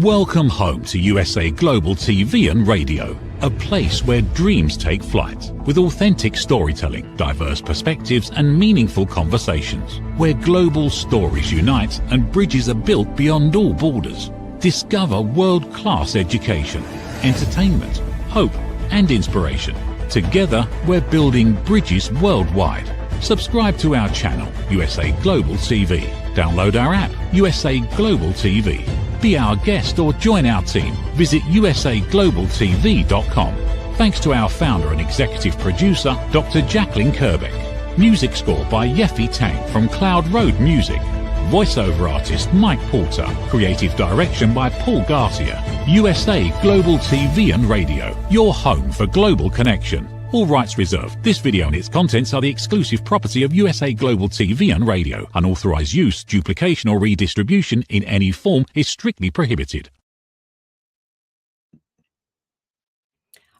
Welcome home to USA Global TV and Radio, a place where dreams take flight, with authentic storytelling, diverse perspectives and meaningful conversations, where global stories unite and bridges are built beyond all borders. Discover world-class education, entertainment, hope and inspiration. Together, we're building bridges worldwide. Subscribe to our channel, USA Global TV. Download our app, USA Global TV. Be our guest or join our team. Visit usaglobaltv.com. Thanks to our founder and executive producer, Dr. Jacalyn Kerbeck. Music score by Yeffy Tang from Cloud Road Music. Voiceover artist Mike Porter. Creative direction by Paul Garcia. USA Global TV and Radio. Your home for global connection. All rights reserved. This video and its contents are the exclusive property of USA Global TV and Radio. Unauthorized use, duplication or redistribution in any form is strictly prohibited.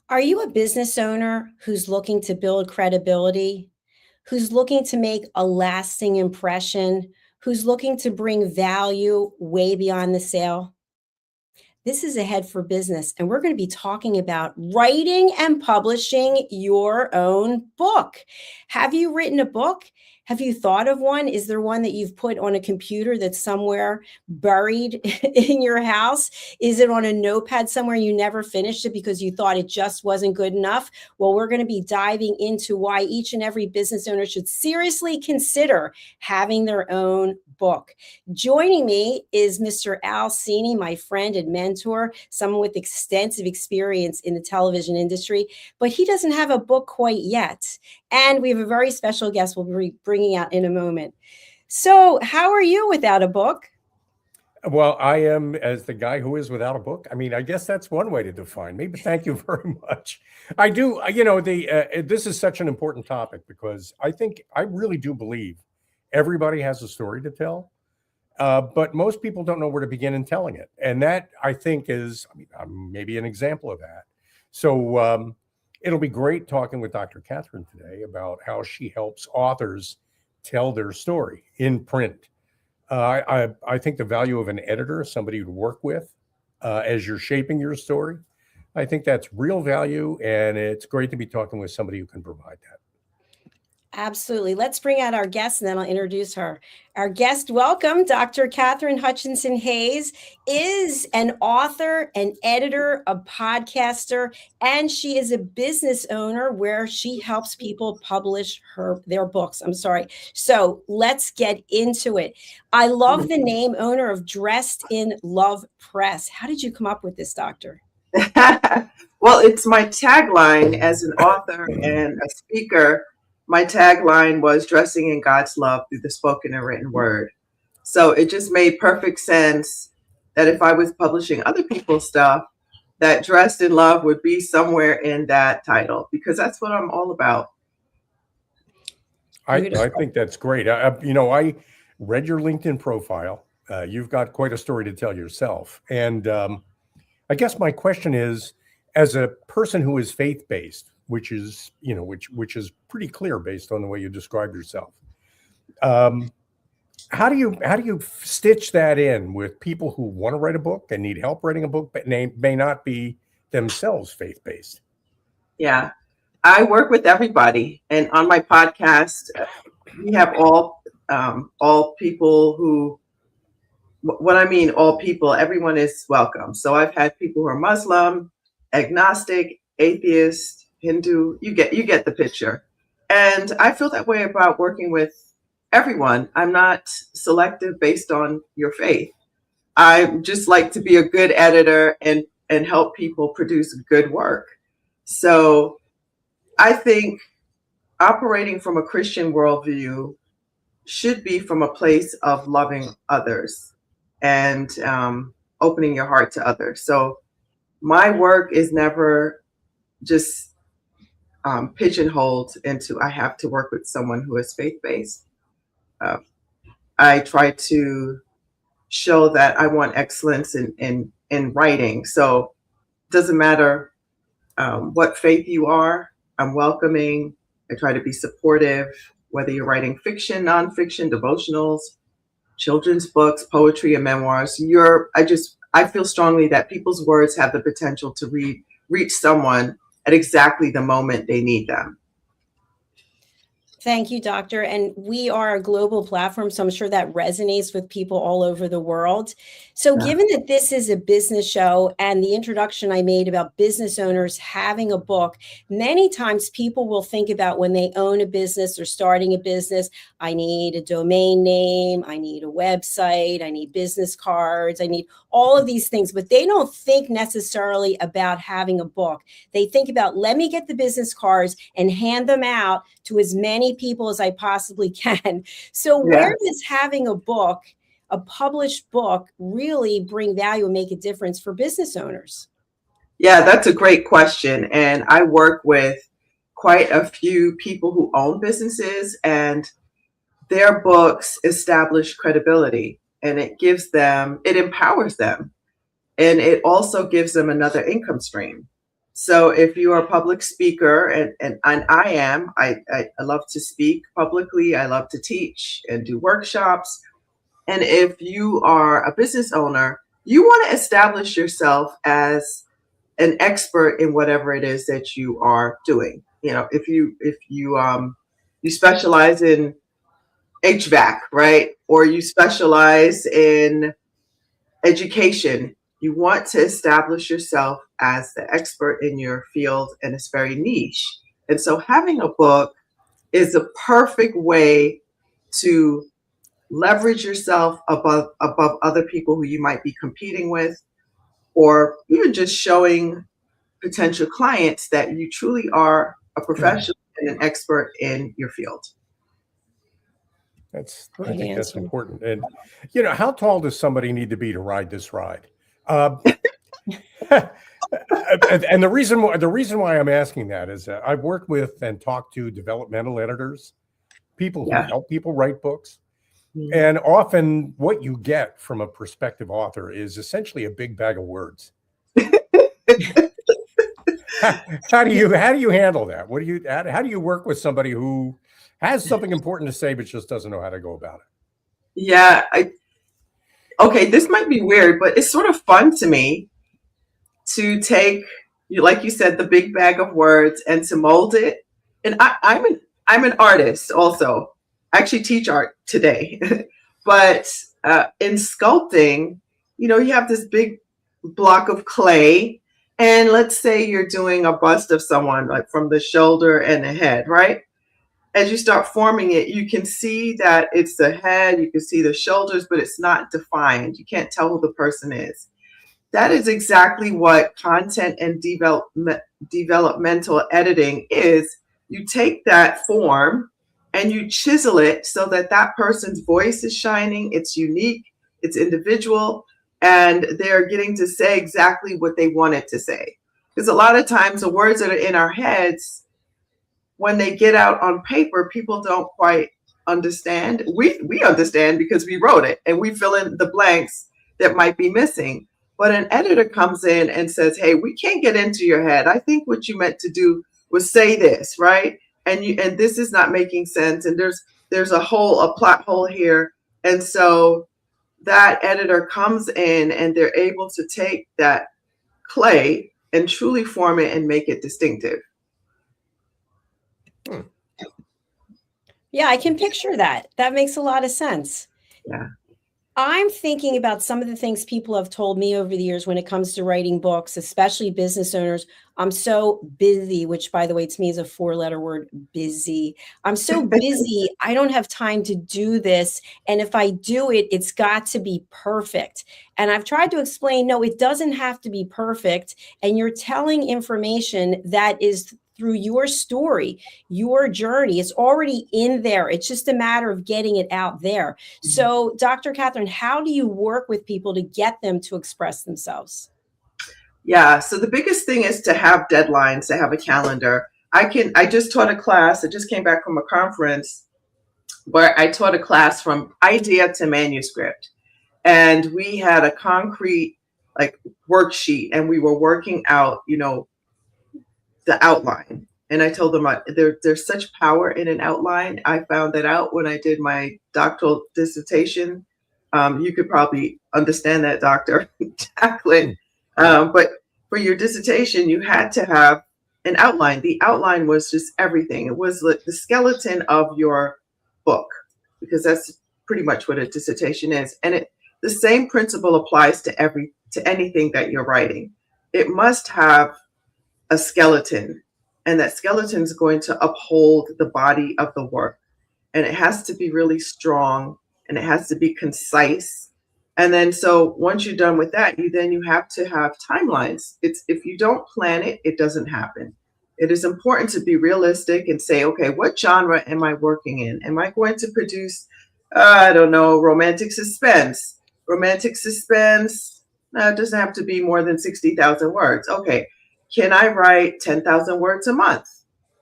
Are you a business owner who's looking to build credibility, who's looking to make a lasting impression, who's looking to bring value way beyond the sale? This is Ahead for Business, and we're going to be talking about writing and publishing your own book. Have you written a book? Have you thought of one? Is there one that you've put on a computer that's somewhere buried in your house? Is it on a notepad somewhere you never finished it because you thought it just wasn't good enough? Well, we're going to be diving into why each and every business owner should seriously consider having their own book. Joining me is Mr. Al Cini, my friend and mentor, someone with extensive experience in the television industry, but he doesn't have a book quite yet. And we have a very special guest we'll be bringing out in a moment. So how are you without a book? Well, I am as the guy who is without a book. I mean, I guess that's one way to define me, but thank you very much. I do, this is such an important topic because I really do believe everybody has a story to tell, but most people don't know where to begin in telling it. And that, I think, is maybe an example of that. So it'll be great talking with Dr. Katherine today about how she helps authors tell their story in print. I think the value of an editor, somebody to work with as you're shaping your story, I think that's real value, and it's great to be talking with somebody who can provide that. Absolutely. Let's bring out our guest and then I'll introduce her. Our guest, welcome, Dr. Katherine Hutchinson-Hayes, is an author, an editor, a podcaster, and she is a business owner where she helps people publish their books. So let's get into it. I love the name, owner of Dressed in Love Press. How did you come up with this, Doctor? Well, it's my tagline as an author and a speaker. My tagline was dressing in God's love through the spoken and written word. So it just made perfect sense that if I was publishing other people's stuff, that Dressed in Love would be somewhere in that title, because that's what I'm all about. I think that's great. I read your LinkedIn profile. You've got quite a story to tell yourself. And I guess my question is, as a person who is faith-based, which is pretty clear based on the way you describe yourself. How do you stitch that in with people who want to write a book and need help writing a book, but may not be themselves faith-based? Yeah, I work with everybody, and on my podcast, we have all people who. What I mean, all people, everyone is welcome. So I've had people who are Muslim, agnostic, atheist, Hindu, you get the picture. And I feel that way about working with everyone. I'm not selective based on your faith. I just like to be a good editor and help people produce good work. So I think operating from a Christian worldview should be from a place of loving others and opening your heart to others. So my work is never just pigeonholed into I have to work with someone who is faith-based. I try to show that I want excellence in writing. So it doesn't matter what faith you are, I'm welcoming. I try to be supportive, whether you're writing fiction, nonfiction, devotionals, children's books, poetry, and memoirs. I feel strongly that people's words have the potential to reach someone at exactly the moment they need them. Thank you, Doctor. And we are a global platform, so I'm sure that resonates with people all over the world. So Yeah. given that this is a business show and the introduction I made about business owners having a book, many times people will think about when they own a business or starting a business, I need a domain name, I need a website, I need business cards, I need all of these things, but they don't think necessarily about having a book. They think about, let me get the business cards and hand them out to as many people as I possibly can. So where does having a book, a published book, really bring value and make a difference for business owners? Yeah, that's a great question. And I work with quite a few people who own businesses, and their books establish credibility, and it empowers them, and it also gives them another income stream. So if you are a public speaker, and I love to speak publicly, I love to teach and do workshops. And if you are a business owner, you want to establish yourself as an expert in whatever it is that you are doing. You know, if you specialize in HVAC, right? Or you specialize in education, you want to establish yourself as the expert in your field, and it's very niche. And so having a book is a perfect way to leverage yourself above other people who you might be competing with, or even just showing potential clients that you truly are a professional and an expert in your field. I Great think that's answer. important. And, you know, how tall does somebody need to be to ride this ride? And the reason why I'm asking that is that I've worked with and talked to developmental editors, people who help people write books. Mhm. And often what you get from a prospective author is essentially a big bag of words. How do you handle that? How do you work with somebody who has something important to say but just doesn't know how to go about it? Yeah, okay, this might be weird, but it's sort of fun to me to take, like you said, the big bag of words and to mold it. And I'm an artist also. I actually teach art today, but in sculpting, you know, you have this big block of clay, and let's say you're doing a bust of someone, like from the shoulder and the head, right? As you start forming it, you can see that it's the head, you can see the shoulders, but it's not defined. You can't tell who the person is. That is exactly what content and developmental editing is. You take that form and you chisel it so that that person's voice is shining, it's unique, it's individual, and they're getting to say exactly what they wanted to say. Because a lot of times the words that are in our heads, when they get out on paper, people don't quite understand. We understand because we wrote it, and we fill in the blanks that might be missing. But an editor comes in and says, hey, we can't get into your head. I think what you meant to do was say this, right? And this is not making sense. And there's a plot hole here. And so that editor comes in and they're able to take that clay and truly form it and make it distinctive. Yeah, I can picture that. That makes a lot of sense. Yeah. I'm thinking about some of the things people have told me over the years when it comes to writing books, especially business owners. I'm so busy, which, by the way, to me is a 4-letter word, busy. I'm so busy, I don't have time to do this. And if I do it, it's got to be perfect. And I've tried to explain, no, it doesn't have to be perfect. And you're telling information that is through your story, your journey. It's already in there. It's just a matter of getting it out there. So, Dr. Katherine, how do you work with people to get them to express themselves? Yeah, so the biggest thing is to have deadlines, to have a calendar. I just taught a class. I just came back from a conference where I taught a class from idea to manuscript. And we had a concrete worksheet, and we were working out, the outline. And I told them there's such power in an outline. I found that out when I did my doctoral dissertation You could probably understand that, Dr. Jacalyn. But for your dissertation, you had to have an outline. The outline was just everything. It was the skeleton of your book, because that's pretty much what a dissertation is. And the same principle applies to anything that you're writing. It must have a skeleton, and that skeleton is going to uphold the body of the work. And it has to be really strong, and it has to be concise. And then, so once you're done with that, you have to have timelines. If you don't plan it, it doesn't happen. It is important to be realistic and say, okay, what genre am I working in? Am I going to produce, I don't know, romantic suspense? Romantic suspense, it doesn't have to be more than 60,000 words. Okay, can I write 10,000 words a month?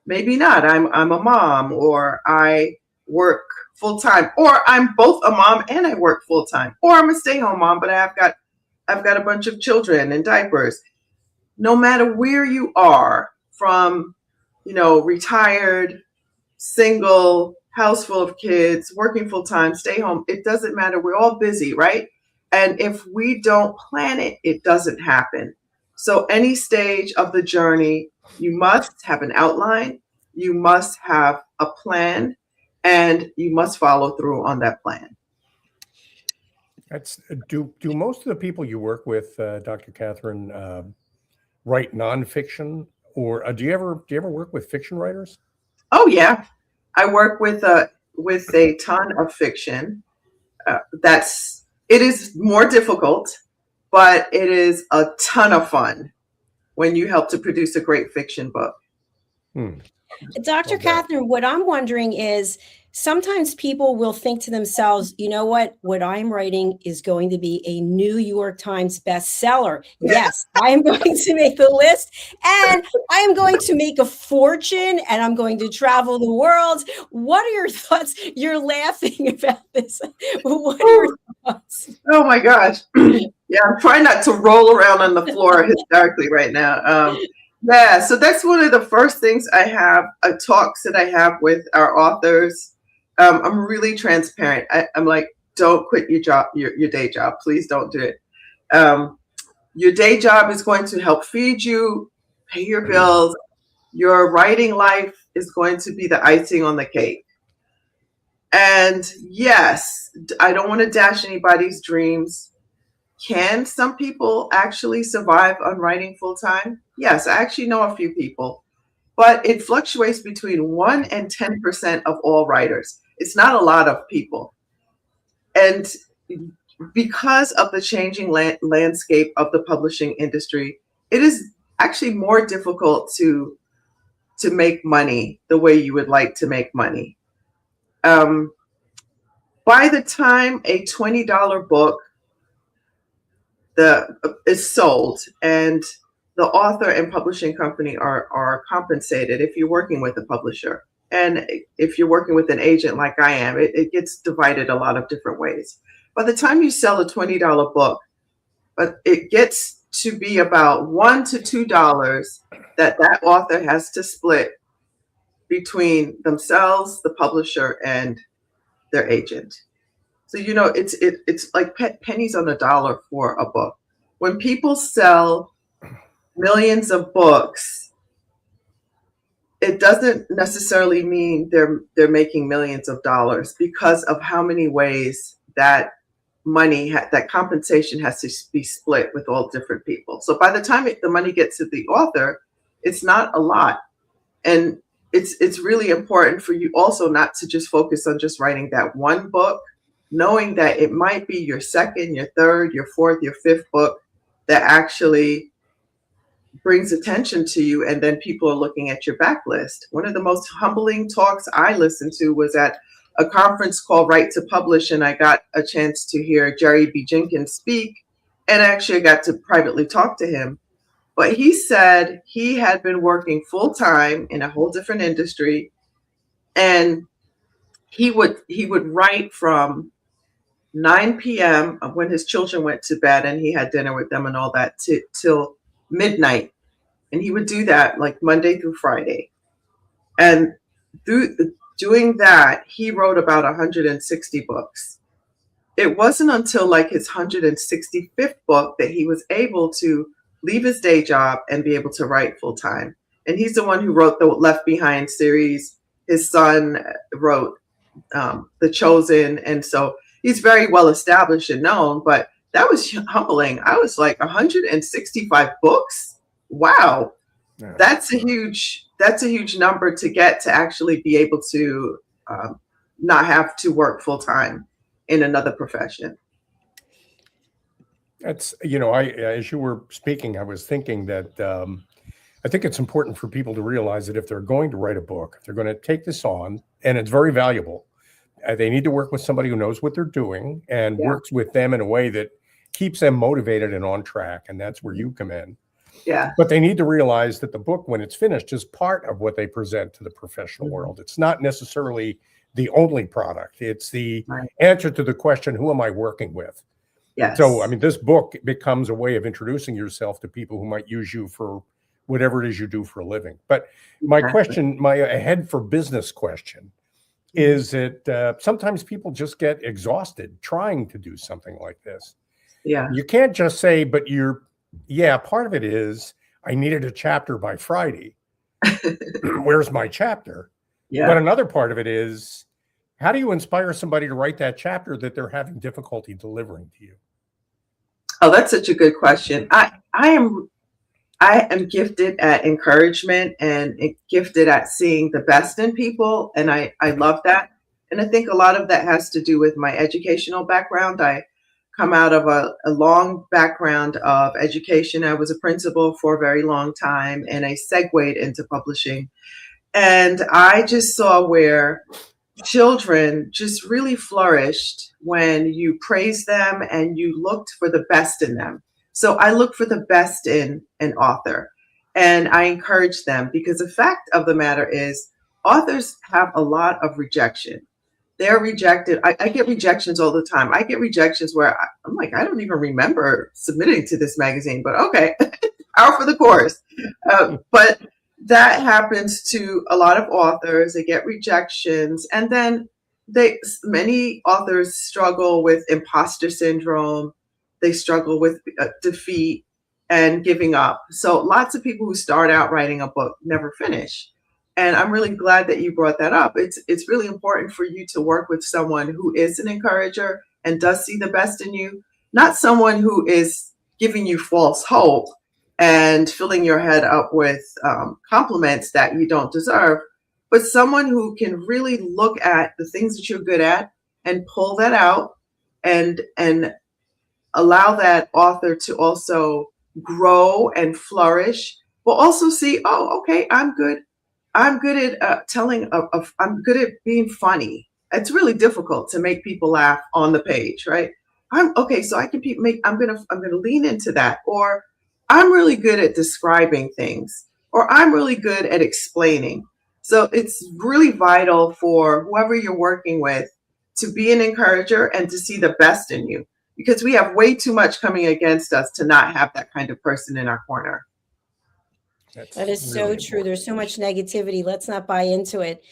Maybe not. I'm a mom, or I work full time, or I'm both a mom and I work full time, or I'm a stay-home mom, but I've got a bunch of children in diapers. No matter where you are, from retired, single, house full of kids, working full time, stay home, it doesn't matter. We're all busy, right? And if we don't plan it, it doesn't happen. So any stage of the journey, you must have an outline, you must have a plan, and you must follow through on that plan. Do most of the people you work with, Dr. Katherine, write nonfiction, or do you ever work with fiction writers? Oh yeah, I work with a ton of fiction. It is more difficult, but it is a ton of fun when you help to produce a great fiction book. Dr. Katherine, what I'm wondering is, sometimes people will think to themselves, you know what I'm writing is going to be a New York Times bestseller. Yes, I am going to make the list, and I am going to make a fortune, and I'm going to travel the world. What are your thoughts? You're laughing about this. What are your thoughts? Oh my gosh. Yeah, I'm trying not to roll around on the floor hysterically right now. Yeah, so that's one of the first things I have, talks that I have with our authors. I'm really transparent. I'm like, don't quit your job, your day job. Please don't do it. Your day job is going to help feed you, pay your bills. Your writing life is going to be the icing on the cake. And yes, I don't want to dash anybody's dreams. Can some people actually survive on writing full time? Yes, I actually know a few people, but it fluctuates between 1% and 10% of all writers. It's not a lot of people. And because of the changing landscape of the publishing industry, it is actually more difficult to make money the way you would like to make money. By the time a $20 book is sold, and the author and publishing company are compensated if you're working with a publisher. And if you're working with an agent like I am, it gets divided a lot of different ways. By the time you sell a $20 book, but it gets to be about $1 to $2 that author has to split between themselves, the publisher, and their agent. So, it's like pennies on the dollar for a book. When people sell millions of books, it doesn't necessarily mean they're making millions of dollars, because of how many ways that money, that compensation has to be split with all different people. So by the time the money gets to the author, it's not a lot. And it's really important for you also not to just focus on just writing that one book, knowing that it might be your second, your third, your fourth, your fifth book that actually brings attention to you, and then people are looking at your backlist. One of the most humbling talks I listened to was at a conference called Write to Publish, and I got a chance to hear Jerry B. Jenkins speak, and actually I got to privately talk to him. But he said he had been working full time in a whole different industry, and he would write from 9 p.m. when his children went to bed and he had dinner with them and all that till midnight. And he would do that like Monday through Friday. And through doing that, he wrote about 160 books. it wasn't until like his 165th book that he was able to leave his day job and be able to write full time. And he's the one who wrote the Left Behind series. His son wrote The Chosen. And so he's very well established and known, but that was humbling. I was like, 165 books. Wow. Yeah. That's a huge number to get to actually be able to not have to work full time in another profession. That's, you know, as you were speaking, I was thinking that I think it's important for people to realize that if they're going to write a book, if they're going to take this on, and it's very valuable, they need to work with somebody who knows what they're doing and works with them in a way that keeps them motivated and on track. And that's where you come in. Yeah. But they need to realize that the book, when it's finished, is part of what they present to the professional world. It's not necessarily the only product. It's the answer to the question, who am I working with? Yes. So, I mean, this book becomes a way of introducing yourself to people who might use you for whatever it is you do for a living. But my question, my ahead for business question is that sometimes people just get exhausted trying to do something like this. Yeah. You can't just say, but part of it is I needed a chapter by Friday. Where's my chapter? Yeah. But another part of it is, how do you inspire somebody to write that chapter that they're having difficulty delivering to you? Oh, that's such a good question. I am gifted at encouragement and gifted at seeing the best in people. And I love that. And I think a lot of that has to do with my educational background. I come out of a long background of education. I was a principal for a very long time, and I segued into publishing. And I just saw where children just really flourished when you praised them and you looked for the best in them. So I look for the best in an author, and I encourage them, because the fact of the matter is authors have a lot of rejection. They're rejected. I get rejections all the time. I get rejections where I'm like, I don't even remember submitting to this magazine, but okay, out for the course. But that happens to a lot of authors. They get rejections, and then many authors struggle with imposter syndrome. They struggle with defeat and giving up. So lots of people who start out writing a book never finish. And I'm really glad that you brought that up. It's really important for you to work with someone who is an encourager and does see the best in you, not someone who is giving you false hope and filling your head up with compliments that you don't deserve, but someone who can really look at the things that you're good at and pull that out and allow that author to also grow and flourish, but also see, oh, okay, I'm good at I'm good at being funny. It's really difficult to make people laugh on the page, right? I'm okay, so I can I'm gonna lean into that. Or I'm really good at describing things, or I'm really good at explaining. So it's really vital for whoever you're working with to be an encourager and to see the best in you, because we have way too much coming against us to not have that kind of person in our corner. That is so true. There's so much negativity. Let's not buy into it.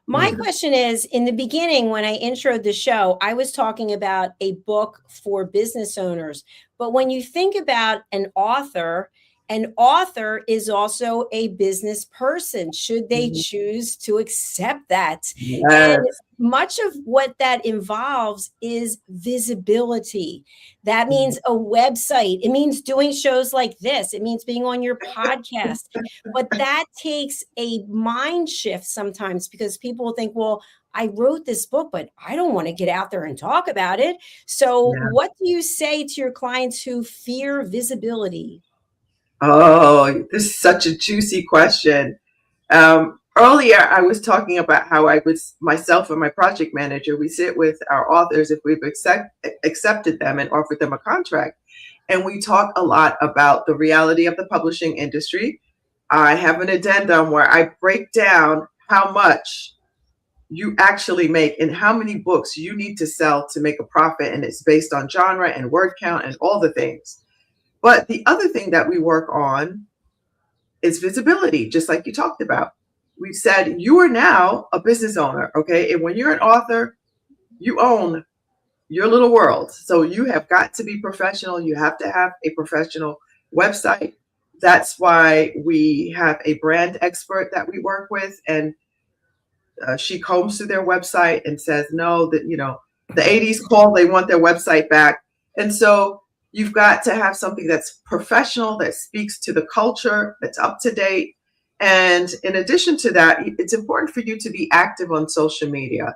My question is, in the beginning, when I introed the show, I was talking about a book for business owners. But when you think about an author is also a business person, should they choose to accept that. Yes. And much of what that involves is visibility. That means a website. It means doing shows like this. It means being on your podcast. But that takes a mind shift sometimes, because people will think, well, I wrote this book, but I don't want to get out there and talk about it. So what do you say to your clients who fear visibility? Oh, this is such a juicy question. Earlier, I was talking about how myself and my project manager, we sit with our authors if we've accepted them and offered them a contract. And we talk a lot about the reality of the publishing industry. I have an addendum where I break down how much you actually make and how many books you need to sell to make a profit. And it's based on genre and word count and all the things. But the other thing that we work on is visibility, just like you talked about. We've said you are now a business owner, okay? And when you're an author, you own your little world. So you have got to be professional. You have to have a professional website. That's why we have a brand expert that we work with, and she combs through their website and says, no, that, you know, the 80s call, they want their website back. And so you've got to have something that's professional, that speaks to the culture, that's up to date. And in addition to that, it's important for you to be active on social media.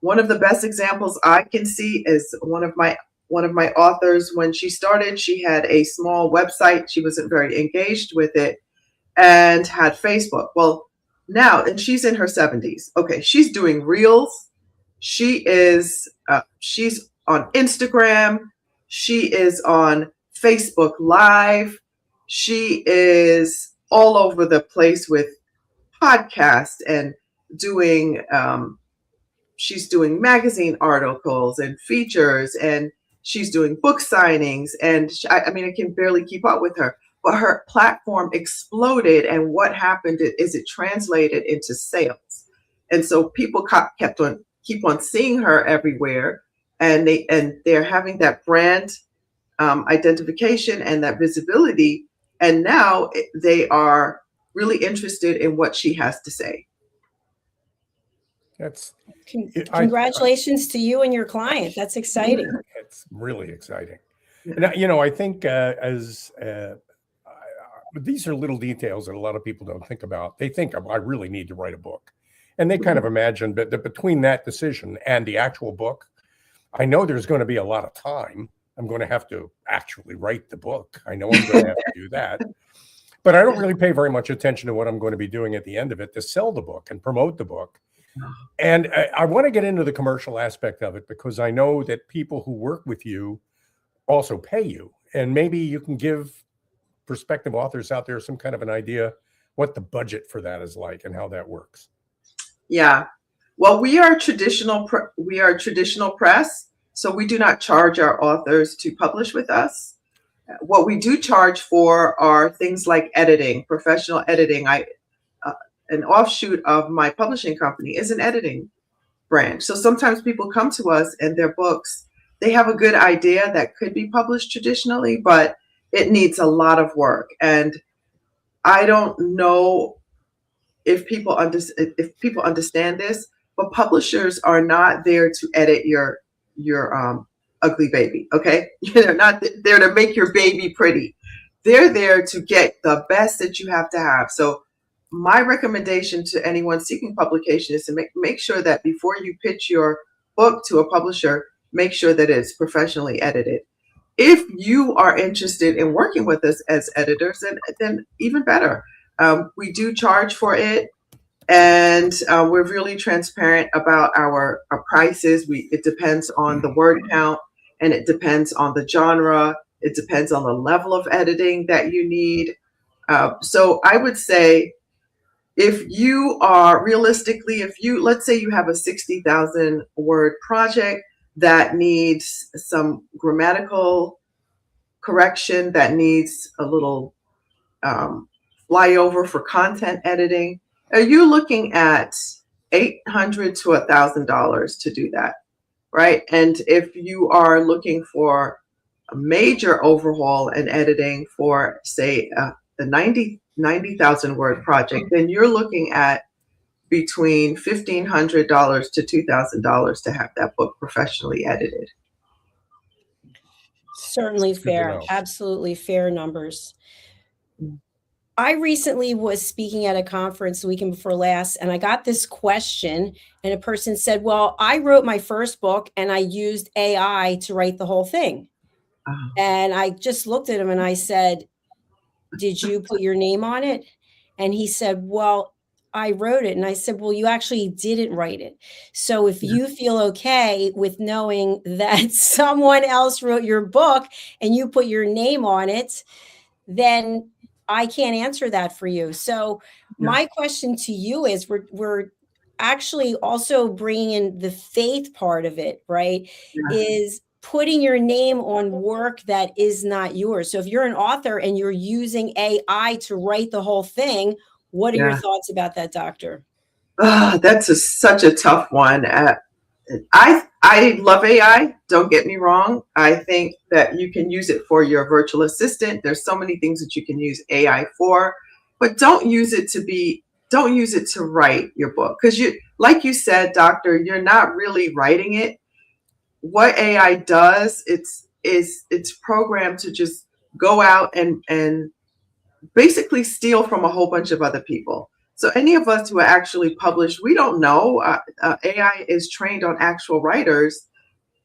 One of the best examples I can see is one of my authors. When she started, she had a small website. She wasn't very engaged with it and had Facebook. Well, now, and she's in her 70s. Okay, she's doing reels. She is she's on Instagram. She is on Facebook Live. She is all over the place with podcasts and doing she's doing magazine articles and features, and she's doing book signings. And I mean, I can barely keep up with her, but her platform exploded. And what happened is it translated into sales. And so people keep on seeing her everywhere, and they're having that brand identification and that visibility. And now they are really interested in what she has to say. That's Congratulations to you and your client. That's exciting. It's really exciting. And, you know, I think these are little details that a lot of people don't think about. They think, I really need to write a book. And they kind of imagine that between that decision and the actual book, I know there's going to be a lot of time. I'm going to have to actually write the book. I know I'm going to have to do that. But I don't really pay very much attention to what I'm going to be doing at the end of it to sell the book and promote the book. And I want to get into the commercial aspect of it, because I know that people who work with you also pay you. And maybe you can give prospective authors out there some kind of an idea what the budget for that is like and how that works. Yeah. Well, we are traditional press, so we do not charge our authors to publish with us. What we do charge for are things like editing, professional editing. An offshoot of my publishing company is an editing branch. So sometimes people come to us and their books, they have a good idea that could be published traditionally, but it needs a lot of work. And I don't know if people understand this, but publishers are not there to edit your ugly baby. Okay, they're not there to make your baby pretty. They're there to get the best that you have to have. So my recommendation to anyone seeking publication is to make sure that before you pitch your book to a publisher, make sure that it's professionally edited. If you are interested in working with us as editors, then even better. We do charge for it, and we're really transparent about our prices. It depends on the word count, and it depends on the genre. It depends on the level of editing that you need. So I would say, if you are realistically, let's say you have a 60,000 word project that needs some grammatical correction, that needs a little flyover for content editing, are you looking at $800 to $1,000 to do that, right? And if you are looking for a major overhaul and editing for, say, the 90,000 word project, then you're looking at between $1,500 to $2,000 to have that book professionally edited. Certainly fair. Absolutely fair numbers. I recently was speaking at a conference the weekend before last, and I got this question, and a person said, well, I wrote my first book and I used AI to write the whole thing. And I just looked at him and I said, did you put your name on it? And he said, well, I wrote it. And I said, well, you actually didn't write it. So if you feel okay with knowing that someone else wrote your book and you put your name on it, then I can't answer that for you. So my question to you is, we're actually also bringing in the faith part of it, right? Is putting your name on work that is not yours. So if you're an author and you're using AI to write the whole thing, what are your thoughts about that, Doctor? That's such a tough one. I love AI. Don't get me wrong. I think that you can use it for your virtual assistant. There's so many things that you can use AI for, but don't use it to write your book. Because like you said, doctor, you're not really writing it. What AI does, it's programmed to just go out and basically steal from a whole bunch of other people. So any of us who are actually published, we don't know. AI is trained on actual writers,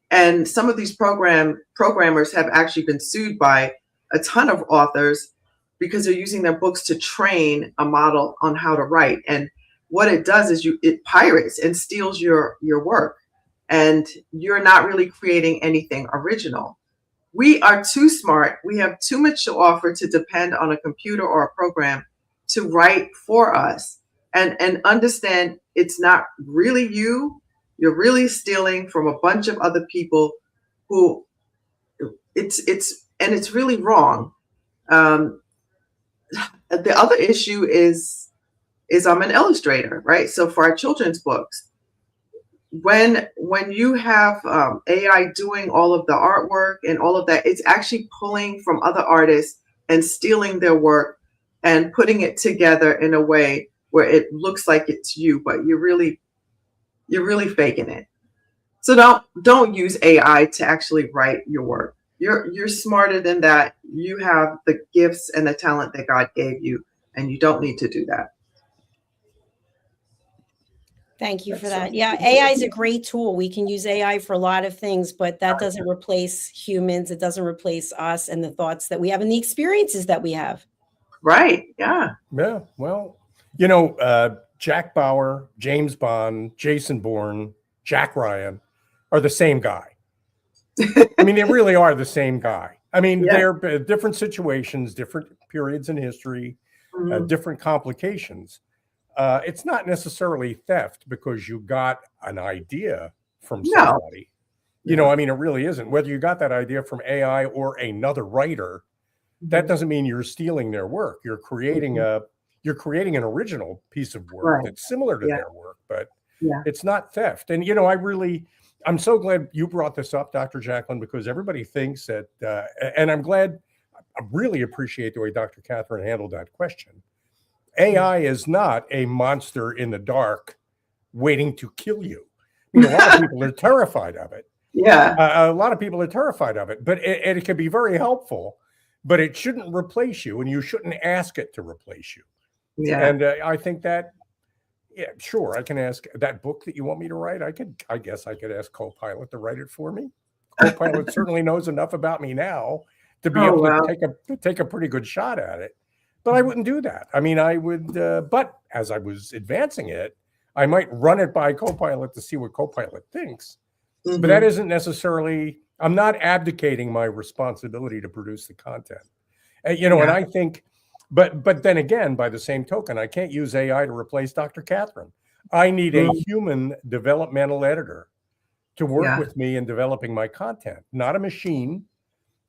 and some of these programmers have actually been sued by a ton of authors because they're using their books to train a model on how to write. And what it does is it pirates and steals your work, and you're not really creating anything original. We are too smart. We have too much to offer to depend on a computer or a program to write for us, and understand it's not really you. You're really stealing from a bunch of other people who it's really wrong. The other issue is I'm an illustrator, right? So for our children's books, when you have AI doing all of the artwork and all of that, it's actually pulling from other artists and stealing their work and putting it together in a way where it looks like it's you, but you're really faking it. So don't use AI to actually write your work. You're smarter than that. You have the gifts and the talent that God gave you, and you don't need to do that. Thank you for that. Yeah, AI is a great tool. We can use AI for a lot of things, but that doesn't replace humans. It doesn't replace us and the thoughts that we have and the experiences that we have. Right. Yeah. Yeah. Well, Jack Bauer, James Bond, Jason Bourne, Jack Ryan are the same guy. I mean, they really are the same guy. I mean, they're different situations, different periods in history, different complications. It's not necessarily theft because you got an idea from somebody. No. I mean, it really isn't. Whether you got that idea from AI or another writer, that doesn't mean you're stealing their work. You're creating an original piece of work that's similar to their work, but it's not theft. And I'm so glad you brought this up, Dr. Jacalyn, because everybody thinks that, and I really appreciate the way Dr. Katherine handled that question. AI is not a monster in the dark waiting to kill you. I mean, a lot of people are terrified of it. Yeah. A lot of people are terrified of it, but it can be very helpful, but it shouldn't replace you, and you shouldn't ask it to replace you. Yeah. And I think that, sure, I can ask that book that you want me to write. I guess I could ask Copilot to write it for me. Copilot certainly knows enough about me now to be able to take a pretty good shot at it. But I wouldn't do that. I mean, I would, but as I was advancing it, I might run it by Copilot to see what Copilot thinks. But that isn't necessarily, I'm not abdicating my responsibility to produce the content. And I think, but then again, by the same token, I can't use AI to replace Dr. Katherine. I need a human developmental editor to work with me in developing my content, not a machine.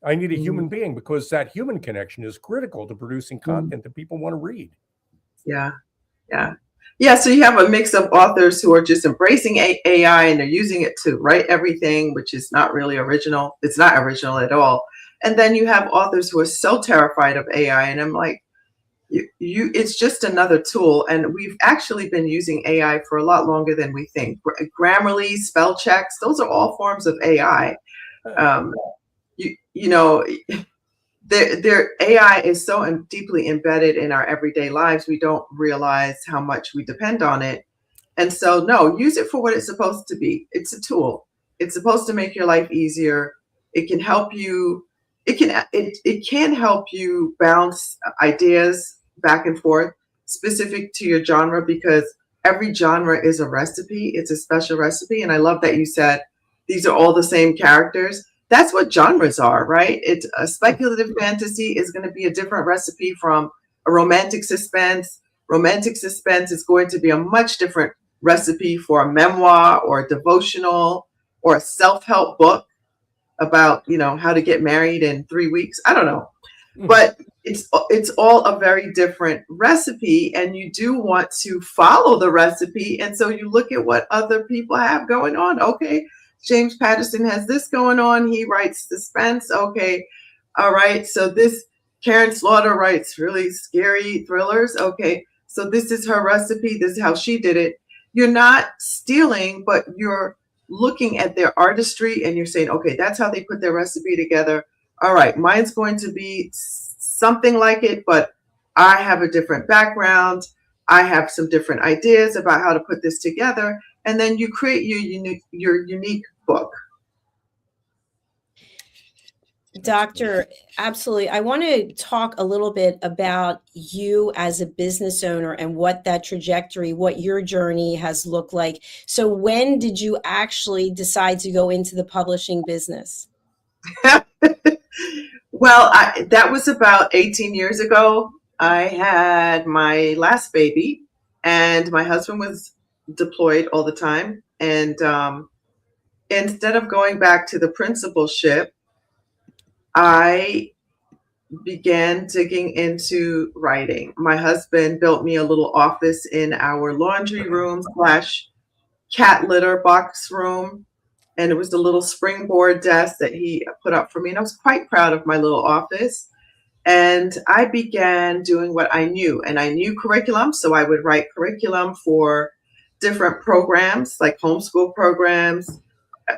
I need a human being, because that human connection is critical to producing content that people want to read. Yeah. So you have a mix of authors who are just embracing AI and they're using it to write everything, which is not really original. It's not original at all. And then you have authors who are so terrified of AI, and I'm like, it's just another tool. And we've actually been using AI for a lot longer than we think. Grammarly, spell checks, those are all forms of AI. Their AI is so deeply embedded in our everyday lives, we don't realize how much we depend on it. And so, no, use it for what it's supposed to be. It's a tool. It's supposed to make your life easier. It can help you. It can help you bounce ideas back and forth specific to your genre, because every genre is a recipe. It's a special recipe. And I love that you said these are all the same characters. That's what genres are, right? It's a speculative fantasy is going to be a different recipe from a romantic suspense. Romantic suspense is going to be a much different recipe for a memoir or a devotional or a self-help book about, how to get married in 3 weeks. I don't know. but it's all a very different recipe, and you do want to follow the recipe. And so you look at what other people have going on. Okay, James Patterson has this going on. He writes suspense. Okay, all right. So this Karen Slaughter writes really scary thrillers. Okay, so this is her recipe. This is how she did it. You're not stealing, but you're looking at their artistry and you're saying, okay, that's how they put their recipe together. All right, mine's going to be something like it, but I have a different background. I have some different ideas about how to put this together. And then you create your unique book. Doctor, absolutely. I want to talk a little bit about you as a business owner and what that trajectory, what your journey has looked like. So when did you actually decide to go into the publishing business? Well, that was about 18 years ago. I had my last baby, and my husband was deployed all the time. And instead of going back to the principalship, I began digging into writing. My husband built me a little office in our laundry room / cat litter box room. And it was the little springboard desk that he put up for me. And I was quite proud of my little office. And I began doing what I knew. And I knew curriculum. So I would write curriculum for different programs, like homeschool programs,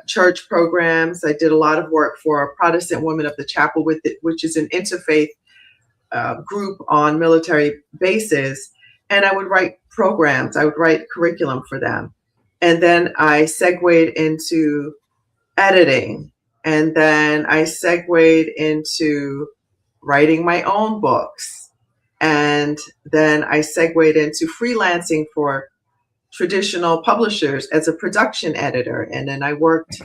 church programs. I did a lot of work for Protestant Women of the Chapel, which is an interfaith group on military bases. And I would write programs. I would write curriculum for them. And then I segued into editing. And then I segued into writing my own books. And then I segued into freelancing for traditional publishers as a production editor. And then I worked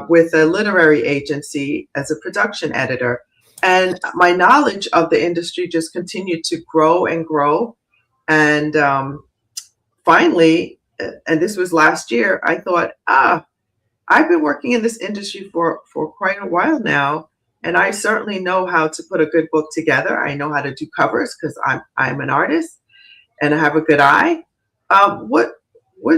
with a literary agency as a production editor. And my knowledge of the industry just continued to grow and grow. And finally, and this was last year, I thought, I've been working in this industry for quite a while now, and I certainly know how to put a good book together. I know how to do covers because I'm an artist and I have a good eye. What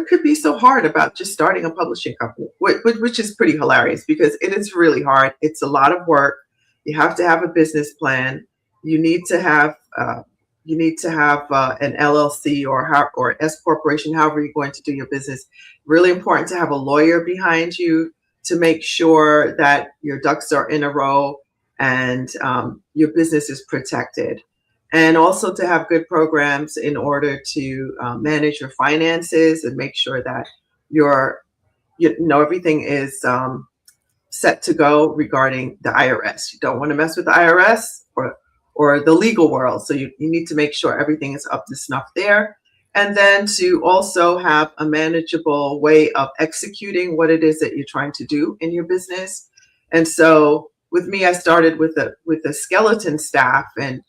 could be so hard about just starting a publishing company? Which is pretty hilarious because it is really hard. It's a lot of work. You have to have a business plan. You need to have an LLC or S corporation, however you're going to do your business. Really important to have a lawyer behind you to make sure that your ducks are in a row and your business is protected. And also to have good programs in order to manage your finances and make sure that everything is set to go regarding the IRS. You don't want to mess with the IRS or the legal world. So you need to make sure everything is up to snuff there. And then to also have a manageable way of executing what it is that you're trying to do in your business. And so with me, I started with a skeleton staff, and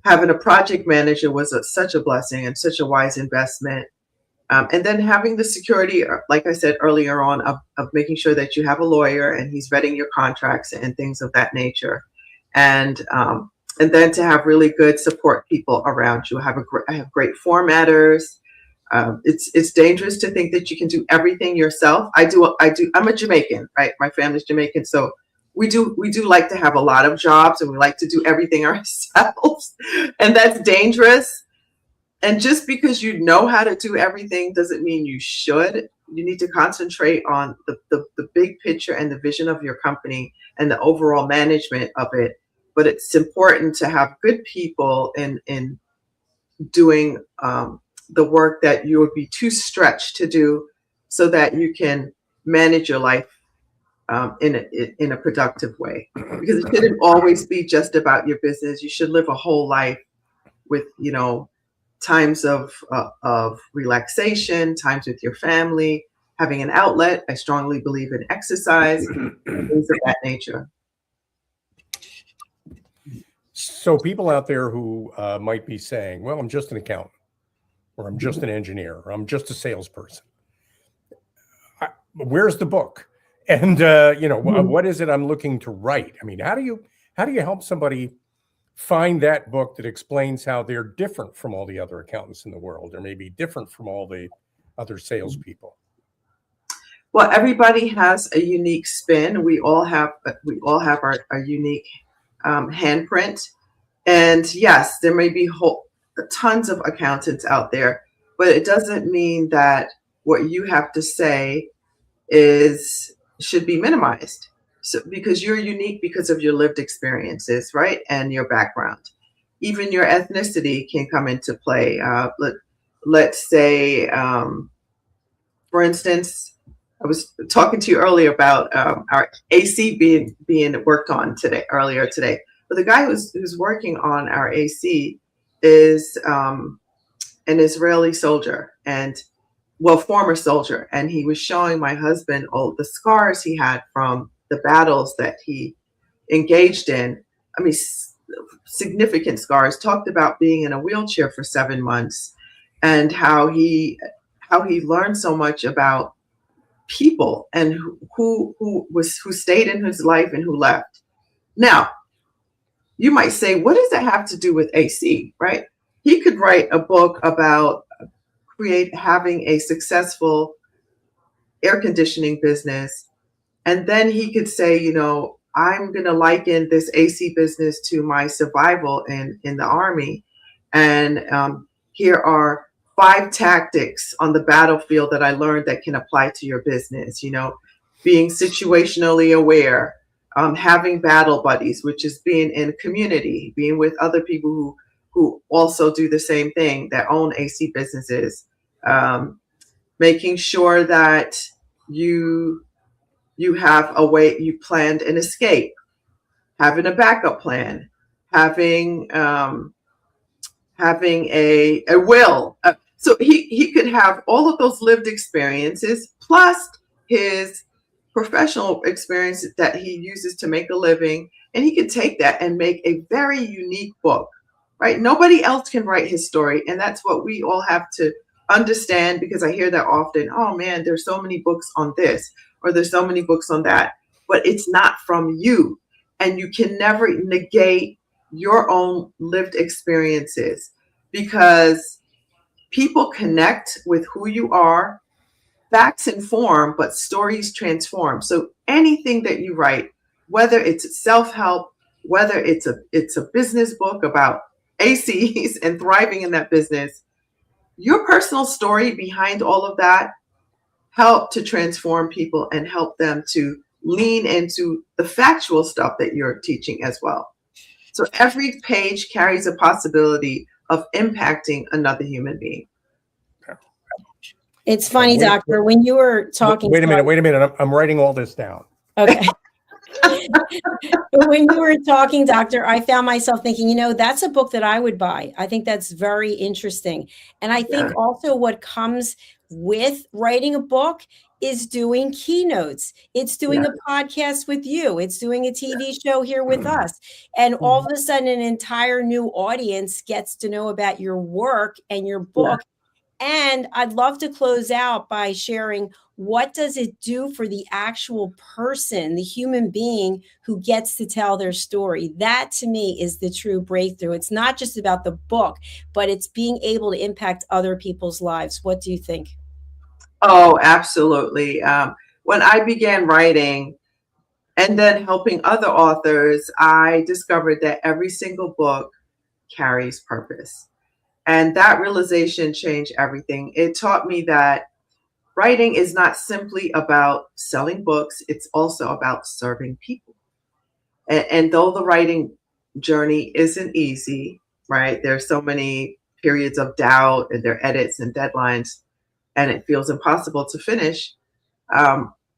having a project manager was such a blessing and such a wise investment. And then having the security, like I said earlier on, of making sure that you have a lawyer and he's vetting your contracts and things of that nature. And then to have really good support people around you. I have great formatters. It's dangerous to think that you can do everything yourself. I'm a Jamaican, right? My family's Jamaican, so we do like to have a lot of jobs, and we like to do everything ourselves, and that's dangerous. And just because you know how to do everything doesn't mean you should. You need to concentrate on the big picture and the vision of your company and the overall management of it. But it's important to have good people in doing the work that you would be too stretched to do, so that you can manage your life in a productive way. Because it shouldn't always be just about your business. You should live a whole life with, times of relaxation, times with your family, having an outlet. I strongly believe in exercise, things of that nature. So people out there who might be saying, well, I'm just an accountant, or I'm just an engineer, or I'm just a salesperson. Where's the book? And, what is it I'm looking to write? I mean, how do you help somebody find that book that explains how they're different from all the other accountants in the world, or maybe different from all the other salespeople? Well, everybody has a unique spin. We all have our unique handprint. And yes, there may be tons of accountants out there, but it doesn't mean that what you have to say should be minimized. So, because you're unique because of your lived experiences, right? And your background. Even your ethnicity can come into play. Let's say, for instance, I was talking to you earlier about our AC being worked on earlier today. But the guy who's working on our AC is an Israeli soldier, former soldier, and he was showing my husband all the scars he had from the battles that he engaged in. I mean, significant scars. Talked about being in a wheelchair for 7 months, and how he learned so much about people and who stayed in his life and who left. Now, you might say, what does that have to do with AC, right? He could write a book about having a successful air conditioning business, and then he could say, I'm going to liken this AC business to my survival in the Army, and here are 5 tactics on the battlefield that I learned that can apply to your business. Being situationally aware, having battle buddies, which is being in community, being with other people who also do the same thing, that own AC businesses, making sure that you have a way, you planned an escape, having a backup plan, having a will. So he could have all of those lived experiences plus his professional experience that he uses to make a living, and he could take that and make a very unique book, right? Nobody else can write his story, and that's what we all have to understand, because I hear that often. Oh man, there's so many books on this, or there's so many books on that, but it's not from you, and you can never negate your own lived experiences, because people connect with who you are. Facts inform, but stories transform. So anything that you write, whether it's self-help, whether it's a business book about ACs and thriving in that business, your personal story behind all of that help to transform people and help them to lean into the factual stuff that you're teaching as well. So every page carries a possibility of impacting another human being. It's funny, Doctor, when you were talking. Wait a minute. I'm writing all this down. Okay. When you were talking, Doctor, I found myself thinking, that's a book that I would buy. I think that's very interesting. And I think also what comes with writing a book is doing keynotes. It's doing a podcast with you. It's doing a TV show here with us. And all of a sudden, an entire new audience gets to know about your work and your book. And I'd love to close out by sharing, what does it do for the actual person, the human being who gets to tell their story? That to me is the true breakthrough. It's not just about the book, but it's being able to impact other people's lives. What do you think? Oh, absolutely. When I began writing and then helping other authors, I discovered that every single book carries purpose. And that realization changed everything. It taught me that writing is not simply about selling books, it's also about serving people. And though the writing journey isn't easy, right? There's so many periods of doubt, and there are edits and deadlines, and it feels impossible to finish.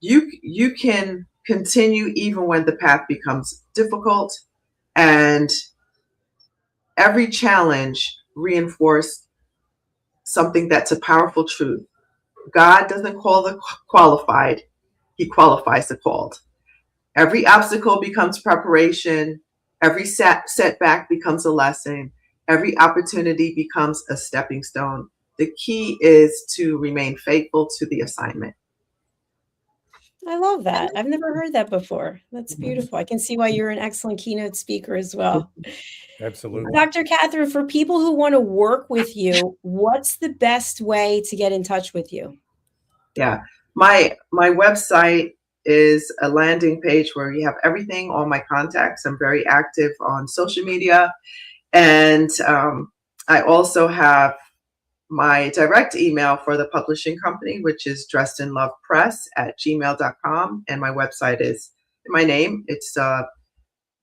You can continue even when the path becomes difficult, and every challenge reinforce something that's a powerful truth. God doesn't call the qualified, he qualifies the called. Every obstacle becomes preparation. Every setback becomes a lesson. Every opportunity becomes a stepping stone. The key is to remain faithful to the assignment. I love that. I've never heard that before. That's beautiful. I can see why you're an excellent keynote speaker as well. Absolutely. Dr. Katherine, for people who want to work with you, what's the best way to get in touch with you? Yeah, my website is a landing page where you have everything, all my contacts. I'm very active on social media. And I also have my direct email for the publishing company, which is dressedinlovepress@gmail.com. And my website is my name. It's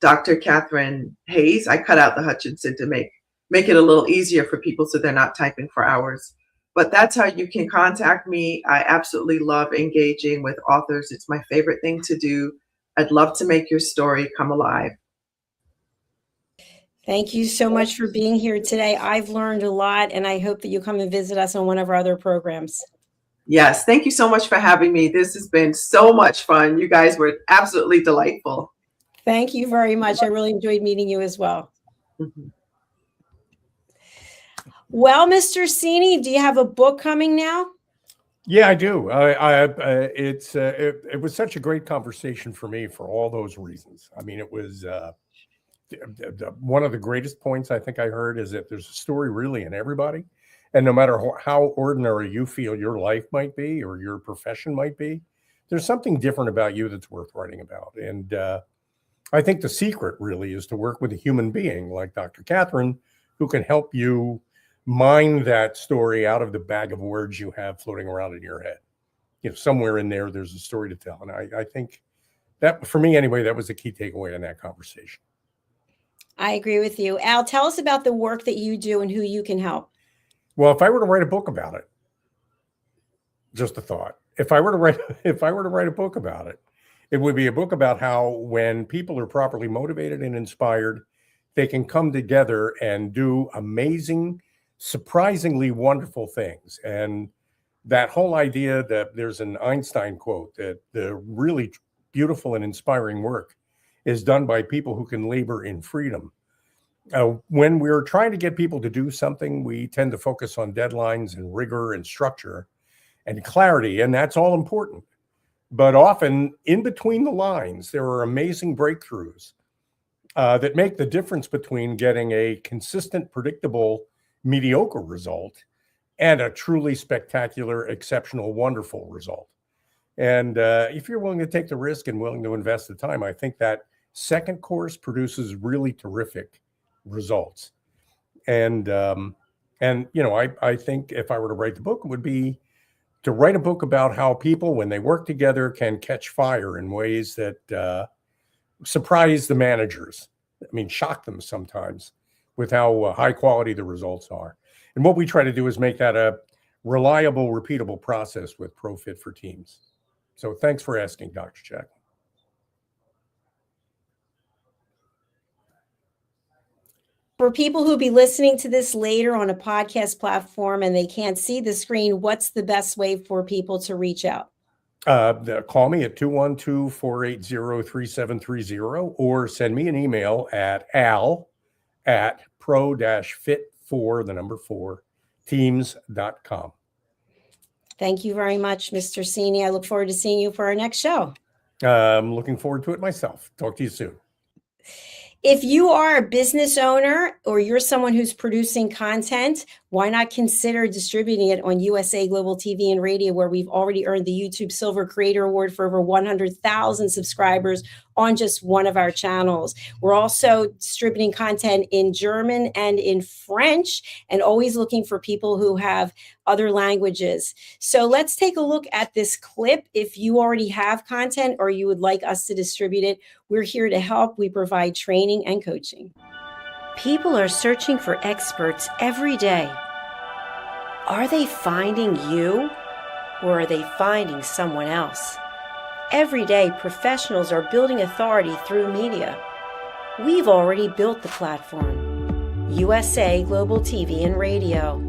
Dr. Katherine Hayes. I cut out the Hutchinson to make it a little easier for people so they're not typing for hours. But that's how you can contact me. I absolutely love engaging with authors. It's my favorite thing to do. I'd love to make your story come alive. Thank you so much for being here today. I've learned a lot, and I hope that you come and visit us on one of our other programs. Yes, thank you so much for having me. This has been so much fun. You guys were absolutely delightful. Thank you very much. I really enjoyed meeting you as well. Mm-hmm. Well, Mr. Cini, do you have a book coming now? Yeah, I do. It was such a great conversation for me for all those reasons. I mean, it was one of the greatest points I think I heard is that there's a story really in everybody. And no matter how ordinary you feel your life might be or your profession might be, there's something different about you that's worth writing about. And I think the secret really is to work with a human being like Dr. Katherine, who can help you mine that story out of the bag of words you have floating around in your head. You know, somewhere in there, there's a story to tell. And I think that, for me anyway, that was the key takeaway in that conversation. I agree with you. Al, tell us about the work that you do and who you can help. Well, if I were to write a book about it, just a thought, if I were to write a book about it, it would be a book about how when people are properly motivated and inspired, they can come together and do amazing, surprisingly wonderful things. And that whole idea that there's an Einstein quote that the really beautiful and inspiring work is done by people who can labor in freedom. When we're trying to get people to do something, we tend to focus on deadlines and rigor and structure and clarity, and that's all important. But often in between the lines, there are amazing breakthroughs that make the difference between getting a consistent, predictable, mediocre result and a truly spectacular, exceptional, wonderful result. And if you're willing to take the risk and willing to invest the time, I think that second course produces really terrific results. And you know, I think if I were to write the book, it would be to write a book about how people, when they work together, can catch fire in ways that surprise the managers. I mean, shock them sometimes with how high quality the results are. And what we try to do is make that a reliable, repeatable process with ProFit for Teams. So thanks for asking, Dr. Jacalyn. For people who'll be listening to this later on a podcast platform and they can't see the screen, what's the best way for people to reach out? Call me at 212-480-3730 or send me an email at al@pro-fit4teams.com. Thank you very much, Mr. Cini. I look forward to seeing you for our next show. I'm looking forward to it myself. Talk to you soon. If you are a business owner or you're someone who's producing content, why not consider distributing it on USA Global TV and Radio, where we've already earned the YouTube Silver Creator Award for over 100,000 subscribers on just one of our channels. We're also distributing content in German and in French, and always looking for people who have other languages. So let's take a look at this clip. If you already have content or you would like us to distribute it, we're here to help. We provide training and coaching. People are searching for experts every day. Are they finding you, or are they finding someone else? Every day, professionals are building authority through media. We've already built the platform. USA Global TV and Radio.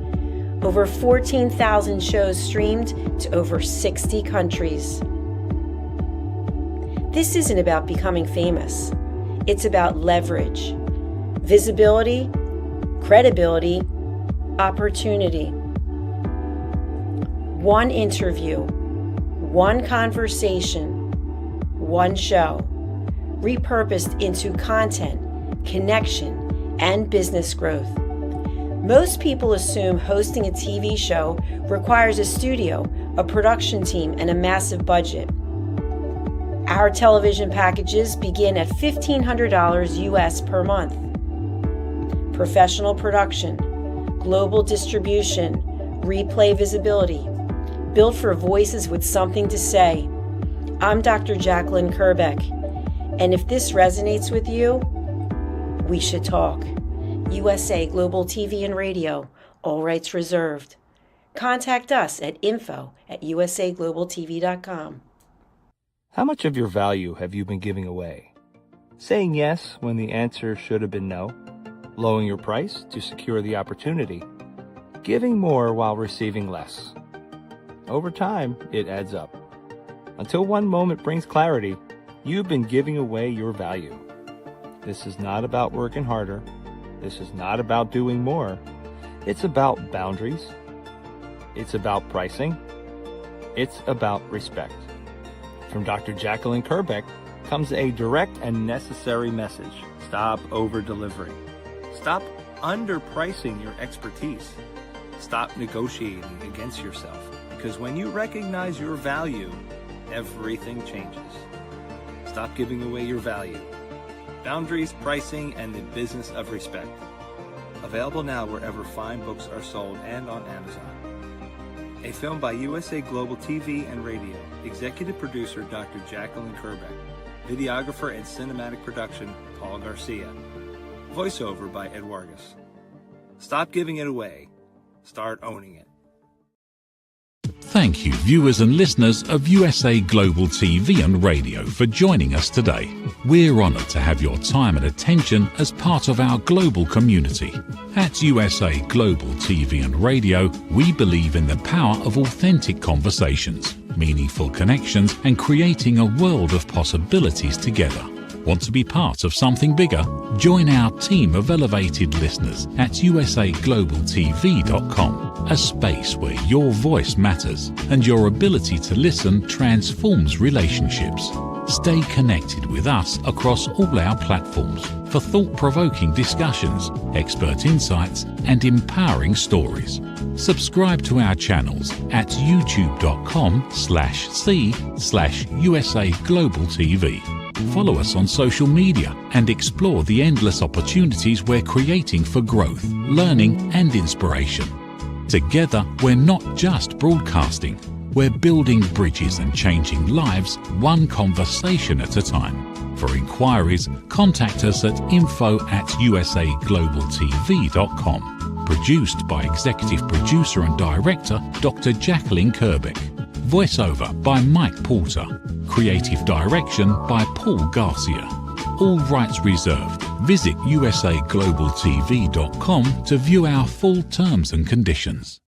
Over 14,000 shows streamed to over 60 countries. This isn't about becoming famous. It's about leverage, visibility, credibility, opportunity. One interview, one conversation, one show, repurposed into content, connection, and business growth. Most people assume hosting a TV show requires a studio, a production team, and a massive budget. Our television packages begin at $1,500 US per month. Professional production, global distribution, replay visibility, built for voices with something to say. I'm Dr. Jacalyn Kerbeck, and if this resonates with you, we should talk. USA Global TV and Radio, all rights reserved. Contact us at info@usaglobaltv.com. How much of your value have you been giving away? Saying yes when the answer should have been no? Lowering your price to secure the opportunity? Giving more while receiving less? Over time, it adds up. Until one moment brings clarity, you've been giving away your value. This is not about working harder. This is not about doing more. It's about boundaries. It's about pricing. It's about respect. From Dr. Jacalyn Kerbeck comes a direct and necessary message. Stop over-delivering. Stop underpricing your expertise. Stop negotiating against yourself. Because when you recognize your value, everything changes. Stop giving away your value. Boundaries, pricing, and the business of respect. Available now wherever fine books are sold and on Amazon. A film by USA Global TV and Radio. Executive producer Dr. Jacalyn Kerbeck. Videographer and cinematic production Paul Garcia. Voiceover by Ed Wargas. Stop giving it away. Start owning it. Thank you, viewers and listeners of USA Global TV and Radio, for joining us today. We're honoured to have your time and attention as part of our global community. At USA Global TV and Radio, we believe in the power of authentic conversations, meaningful connections, and creating a world of possibilities together. Want to be part of something bigger? Join our team of elevated listeners at usaglobaltv.com, a space where your voice matters and your ability to listen transforms relationships. Stay connected with us across all our platforms for thought-provoking discussions, expert insights, and empowering stories. Subscribe to our channels at youtube.com/c/USA-Global-TV. Follow us on social media and explore the endless opportunities we're creating for growth, learning, and inspiration. Together, we're not just broadcasting, we're building bridges and changing lives one conversation at a time. For inquiries, contact us at info@usaglobaltv.com. Produced by Executive Producer and Director Dr. Jacalyn Kerbeck. Voiceover by Mike Porter. Creative direction by Paul Garcia. All rights reserved. Visit usaglobaltv.com to view our full terms and conditions.